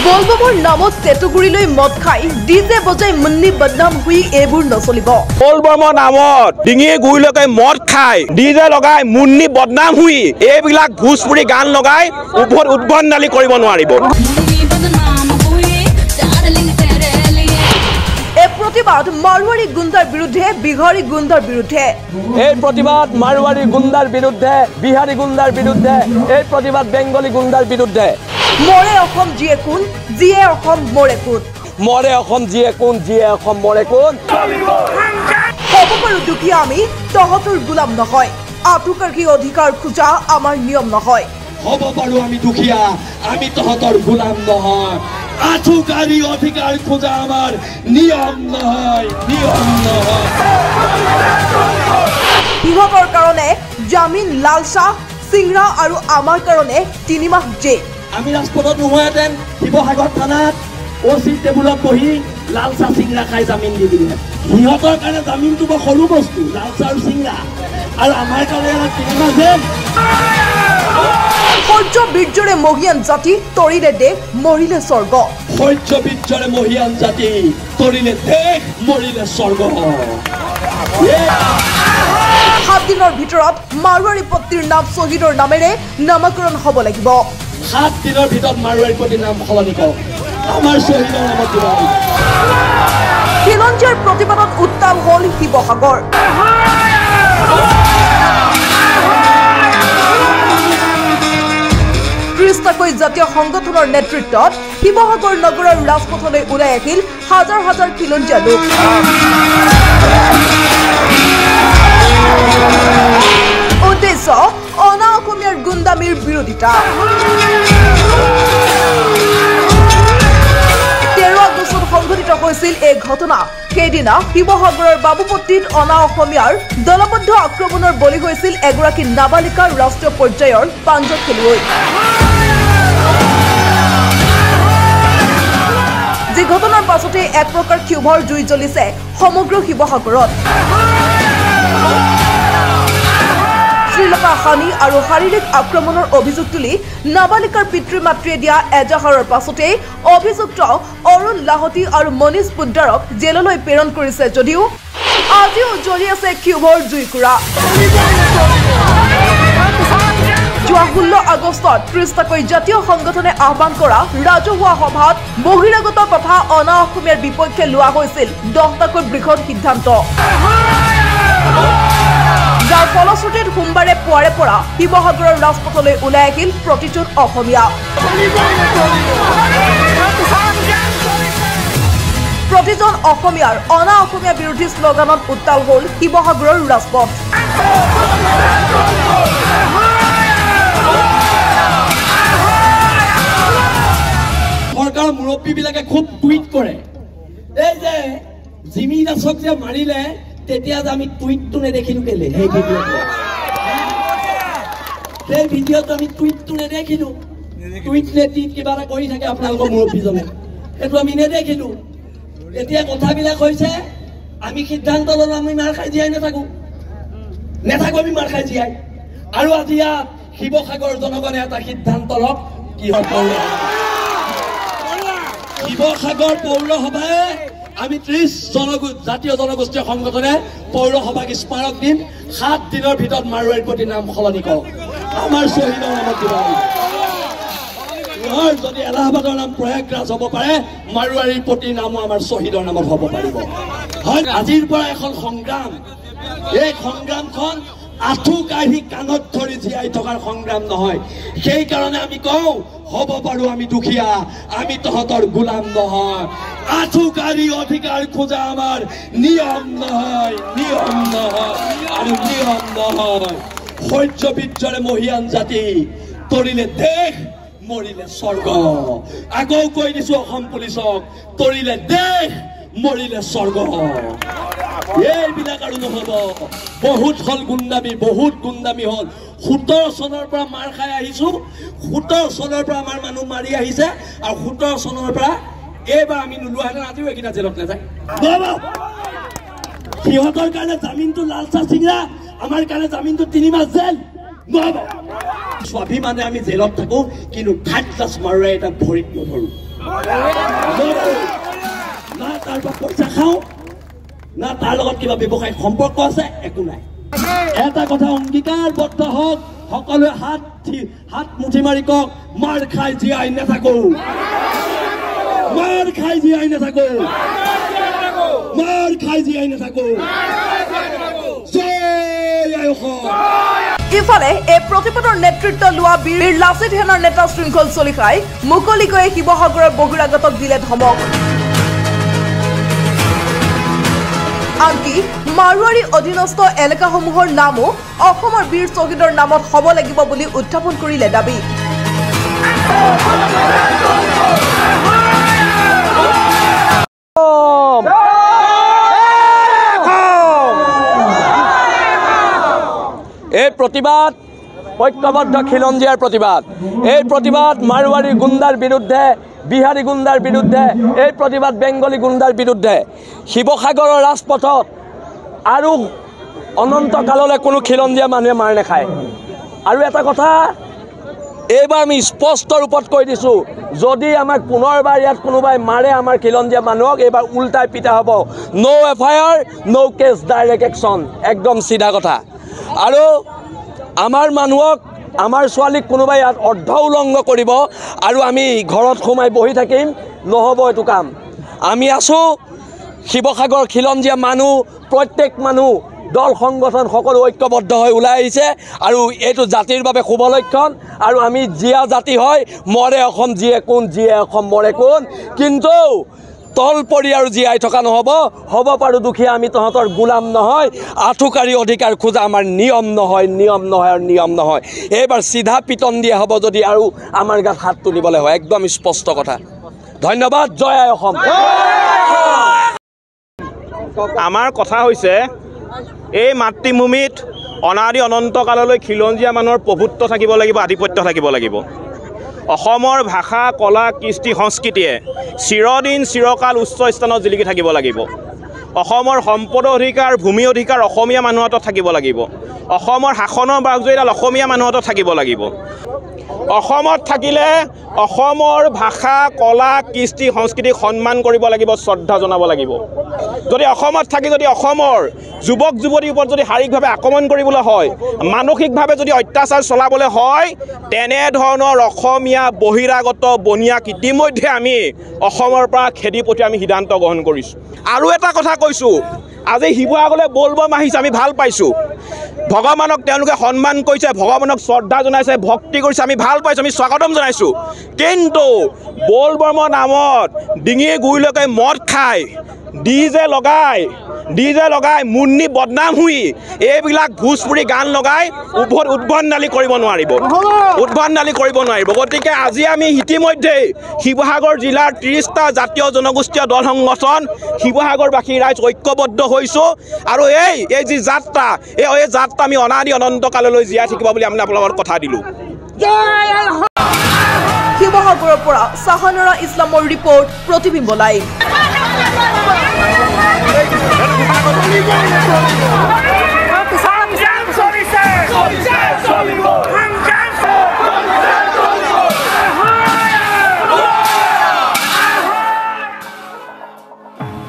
बोलबমৰ নামত চেটুগুৰিলৈ মদ খাই ডিজে বজাই মুন্নি বদনাম হুই এইবোৰ নচলিব। बोलबমৰ নামত ডিঙি গুইলৈকে মদ খাই ডিজে লগাই মুন্নি বদনাম হুই এইবিলাক ভোজপুৰী গান লগাই উদ্ভণ্ডালি কৰিব নোৱাৰিব। এই প্ৰতিবাদ মাৰৱাৰী গুণ্ডাৰ বিৰুদ্ধে বিহাৰী গুণ্ডাৰ বিৰুদ্ধে। এই প্ৰতিবাদ মাৰৱাৰী গুণ্ডাৰ বিৰুদ্ধে বিহাৰী গুণ্ডাৰ বিৰুদ্ধে এই প্ৰতিবাদ বেংগলী গুণ্ডাৰ বিৰুদ্ধে। মৰে অসম যিয়ে কোন যিয়ে অসম মৰে কোন মৰে অসম যিয়ে কোন যিয়ে অসম মৰে কোন। হ'ব পাৰো দুখীয়া আমি তহঁতৰ গোলাম নহয় আঁঠুকাঢ়ি অধিকাৰ খোজা আমাৰ নিয়ম নহয়। হ'ব পাৰো আমি দুখীয়া আমি তহঁতৰ গোলাম নহয় আঁঠুকাঢ়ি অধিকাৰ খোজা আমাৰ নিয়ম নহয় নিয়ম নহয়। সিহঁতৰ কাৰণে জামিন লালচাহ সিংৰা আৰু আমাৰ কাৰণে 3 মাহ জেল। আমি ৰাজপথত নোহোৱাহেঁতেন শিৱসাগৰ থানাত অচি টেবুলত বহি লাল চাহ চিংৰা খাই জামিন দি দিলে। সিহঁতৰ কাৰণে জামিনটো বৰ সৰু বস্তু লাল চাহ আৰু চিংৰা আৰু আমাৰ কাৰণে 3 মাহ জেল। সূৰ্য বীৰ্যৰে মহিয়ান জাতি তৰিলে দেশ মৰিলে স্বৰ্গ। সূৰ্য বীৰ্যৰে মহিয়ান জাতি তৰিলে দেশ মৰিলে স্বৰ্গ। 7 দিনৰ ভিতৰত মাৰৱাৰী পট্টিৰ নাম শ্বহীদৰ নামেৰে নামকৰণ হ'ব লাগিব। 7 দিনৰ ভিতৰত মাৰৱাৰী পট্টিৰ নাম সলনি কৰক আমাৰ শ্বহীদৰ নামত দিব লাগিব। খিলঞ্জীয়াৰ প্ৰতিবাদত উত্তাল হ'ল শিৱসাগৰ। ত্ৰিশটাকৈ জাতীয় সংগঠনৰ নেতৃত্বত শিৱসাগৰ নগৰৰ ৰাজপথলৈ ওলাই আহিল হাজাৰ হাজাৰ খিলঞ্জীয়া লোক। উদ্দেশ্য অনা অসমীয়াৰ গুণ্ডামীৰ বিৰোধিতা। 13 আগষ্টত সংঘটিত হৈছিল এই ঘটনা। সেইদিনা শিৱসাগৰৰ বাবুপট্টিত অনা অসমীয়াৰ দলবদ্ধ আক্ৰমণৰ বলি হৈছিল এগৰাকী নাবালিকাৰ ৰাষ্ট্ৰীয় পৰ্যায়ৰ পাঞ্জা খেলুৱৈ। যি ঘটনাৰ পাছতে এক প্ৰকাৰ ক্ষোভৰ জুই জ্বলিছে সমগ্ৰ শিৱসাগৰত। শ্ৰীলতা হানি আৰু শাৰীৰিক আক্ৰমণৰ অভিযোগ তুলি নাবালিকাৰ পিতৃ মাতৃয়ে দিয়া এজাহাৰৰ পাছতে অভিযুক্ত অৰুণ লাহতি আৰু মনীষ পোদ্দাৰক জেললৈ প্ৰেৰণ কৰিছে যদিও আজিও জ্বলি আছে ক্ষোভৰ জুইকুৰা। যোৱা 16 আগষ্টত 30টাকৈ জাতীয় সংগঠনে আহ্বান কৰা ৰাজহুৱা সভাত বহিৰাগত তথা অনা অসমীয়াৰ বিপক্ষে লোৱা হৈছিল 10টাকৈ বৃহৎ সিদ্ধান্ত। যাৰ ফলশ্ৰুতিত সোমবাৰে পুৱাৰে পৰা শিৱসাগৰৰ ৰাজপথলৈ ওলাই আহিল প্ৰতিজন অসমীয়া। প্ৰতিজন অসমীয়াৰ অনা অসমীয়া বিৰোধী শ্লোগানত উত্তাল হ'ল শিৱসাগৰৰ ৰাজপথ। চৰকাৰৰ মুৰব্বীবিলাকে খুব টুইট কৰে এই যে জিমি দাসক যে মাৰিলে তেতিয়া যে আমি টুইটটো নেদেখিলো কেলে সেই ভিডিঅ'টো আমি টুইটটো নেদেখিলো টুইট নেটি কিবা এটা কৰি থাকে আপোনালোকৰ মুৰব্বীজনে সেইটো আমি নেদেখিলো। এতিয়া কথাবিলাক হৈছে আমি সিদ্ধান্ত ল'লো আমি মাৰ খাই জীয়াই নাথাকো আমি মাৰ খাই জীয়াই। আৰু আজি ইয়াত শিৱসাগৰ জনগণে এটা সিদ্ধান্ত লওক কিহৰ শিৱসাগৰ পৌৰসভাই আমি 30 জাতীয় জনগোষ্ঠীয় সংগঠনে পৌৰসভাক স্মাৰক দিম 7 দিনৰ ভিতৰত মাৰৱাৰী পট্টিৰ নাম সলনি কৰক আমাৰ শ্বহীদৰ নামত দিব লাগিব। যদি এলাহাবাদৰ নাম প্ৰয়াগৰাজ হ'ব পাৰে মাৰৱাৰী পট্টিৰ নামো আমাৰ শ্বহীদৰ নামত হ'ব পাৰিব। হয় আজিৰ পৰা এখন সংগ্ৰাম এই সংগ্ৰামখন আঁঠু কাঢ়ি কাণত ধৰি জীয়াই থকাৰ সংগ্ৰাম নহয়। সেইকাৰণে আমি কওঁ হ'ব পাৰো আমি দুখীয়া আমি তহঁতৰ গোলাম নহয় আঁঠু কাঢ়ি অধিকাৰ খোজা আমাৰ নিয়ম নহয় নিয়ম নহয় আৰু নিয়ম নহয়। সূৰ্য বীৰ্যৰে মহিয়ান জাতি তৰিলে দেশ মৰিলে স্বৰ্গ। আকৌ কৈ দিছো অসম পুলিচক তৰিলে দেশ মৰিলে স্বৰ্গ। এইবিলাক আৰু নহব। বহুত হল গুণ্ডামী বহুত গুণ্ডামী হল। 17 চনৰ পৰা মাৰ খাই আহিছো 17 চনৰ পৰা আমাৰ মানুহ মাৰি আহিছে আৰু 17 চনৰ পৰা এইবাৰ আমি নোলোৱাহেঁতেন আজিও এইকেইটা জেলত নাযায়। সিহঁতৰ কাৰণে জামিনটো লাল চাহ চিংৰা আমাৰ কাৰণে জামিনটো 3 মাহ জেল স্বাভিমানে আমি জেলত থাকো কিন্তু থাৰ্ড ক্লাছ মাৰোৱাৰী এটা ভৰিত নধৰো না তাৰ পৰা পইচা খাওঁ না তাৰ লগত কিবা ব্যৱসায়িক সম্পৰ্ক আছে একো নাই এটা কথা অংগীকাৰবদ্ধ হওক সকলোৱে হাত মুঠি মাৰি কওক মাৰ খাই জীয়াই নাথাকো মাৰ খাই জীয়াই নাথাকো মাৰ খাই জীয়াই নাথাকো ইফালে এই প্ৰতিবাদৰ নেতৃত্ব লোৱা বীৰ লাচিত সেনাৰ নেতা শৃংখল চলিহাই মুকলিকৈ শিৱসাগৰৰ বহিৰাগতক দিলে ধমক আনকি মাৰোৱাৰী অধীনস্থ এলেকাসমূহৰ নামো অসমৰ বীৰ শ্বহীদৰ নামত হ'ব লাগিব বুলি উত্থাপন কৰিলে দাবী এই প্ৰতিবাদ ঐক্যবদ্ধ খিলঞ্জীয়াৰ প্ৰতিবাদ এই প্ৰতিবাদ মাৰোৱাৰী গুণ্ডাৰ বিৰুদ্ধে বিহাৰী গুণ্ডাৰ বিৰুদ্ধে এই প্ৰতিবাদ বেংগলী গুণ্ডাৰ বিৰুদ্ধে শিৱসাগৰৰ ৰাজপথত আৰু অনন্তকাললৈ কোনো খিলঞ্জীয়া মানুহে মাৰ নাখায় আৰু এটা কথা এইবাৰ আমি স্পষ্ট ৰূপত কৈ দিছোঁ যদি আমাক পুনৰবাৰ ইয়াত কোনোবাই মাৰে আমাৰ খিলঞ্জীয়া মানুহক এইবাৰ উল্টাই পিটা হ'ব নো এফআইআৰ নো কেছ ডাইৰেক্ট একশ্যন একদম চিধা কথা আৰু আমাৰ মানুহক আমাৰ ছোৱালীক কোনোবাই ইয়াত অৰ্ধ উলংঘ কৰিব আৰু আমি ঘৰত সোমাই বহি থাকিম নহ'ব এইটো কাম আমি আছোঁ শিৱসাগৰ খিলঞ্জীয়া মানুহ প্ৰত্যেক মানুহ দল সংগঠন সকলো ঐক্যবদ্ধ হৈ ওলাই আহিছে আৰু এইটো জাতিৰ বাবে শুভ লক্ষণ আৰু আমি জীয়া জাতি হয় মৰে অসম জীয়ে কোন জীয়ে অসম মৰে কোন কিন্তু তল পৰি আৰু জীয়াই থকা নহ'ব হ'ব পাৰোঁ দুখীয়া আমি তহঁতৰ গোলাম নহয় আঁঠুকাৰী অধিকাৰ খোজা আমাৰ নিয়ম নহয় আৰু নিয়ম নহয় এইবাৰ চিধা পিটন দিয়া হ'ব যদি আৰু আমাৰ গাত হাত তুলিবলৈ হয় একদম স্পষ্ট কথা ধন্যবাদ জয় আই অসম আমাৰ কথা হৈছে এই মাতৃভূমিত অনাদি অনন্তকাললৈ খিলঞ্জীয়া মানুহৰ প্ৰভুত্ব থাকিব লাগিব আধিপত্য থাকিব লাগিব অসমৰ ভাষা কলা কৃষ্টি সংস্কৃতিয়ে চিৰদিন চিৰকাল উচ্চ স্থানত জিলিকি থাকিব লাগিব অসমৰ সম্পদ অধিকাৰ ভূমি অধিকাৰ অসমীয়া মানুহৰ হাতত থাকিব লাগিব অসমৰ শাসনৰ বাগজৰীডাল অসমীয়া মানুহৰ হাতত থাকিব লাগিব অসমত থাকিলে অসমৰ ভাষা কলা কৃষ্টি সংস্কৃতিক সন্মান কৰিব লাগিব শ্ৰদ্ধা জনাব লাগিব যদি অসমত থাকি যদি অসমৰ যুৱক যুৱতীৰ ওপৰত যদি শাৰীৰিকভাৱে আক্ৰমণ কৰিবলৈ হয় মানসিকভাৱে যদি অত্যাচাৰ চলাবলৈ হয় তেনেধৰণৰ অসমীয়া বহিৰাগত বনিয়াক ইতিমধ্যে আমি অসমৰ পৰা খেদি পঠিয়াই আমি সিদ্ধান্ত গ্ৰহণ কৰিছোঁ আৰু এটা কথা কৈছোঁ আজি শিৱসাগৰলৈ বলবম আহিছে আমি ভাল পাইছোঁ ভগৱানক তেওঁলোকে সন্মান কৰিছে ভগৱানক শ্ৰদ্ধা জনাইছে ভক্তি কৰিছে আমি ভাল পাইছোঁ আমি স্বাগতম জনাইছোঁ কিন্তু বলবমৰ নামত ডিঙিৰ গুৰিলৈকে মদ খাই ডিজে লগাই মুন্নি বদনাম হুই এইবিলাক ভোজপুৰী গান লগাই উদ্ভণ্ডালি কৰিব নোৱাৰিব গতিকে আজি আমি ইতিমধ্যে শিৱসাগৰ জিলাৰ 30টা জাতীয় জনগোষ্ঠীয় দল সংগঠন শিৱসাগৰবাসী ৰাইজ ঐক্যবদ্ধ হৈছোঁ আৰু এই যি যাত্ৰা এই যাত্ৰা আমি অনাদি অনন্তকাললৈ জীয়াই থাকিব বুলি আমি আপোনালোকৰ কথা দিলোঁ শিৱসাগৰৰ পৰা চাহানাৰা ইছলামৰ ৰিপৰ্ট প্ৰতিবিম্ব লাইভ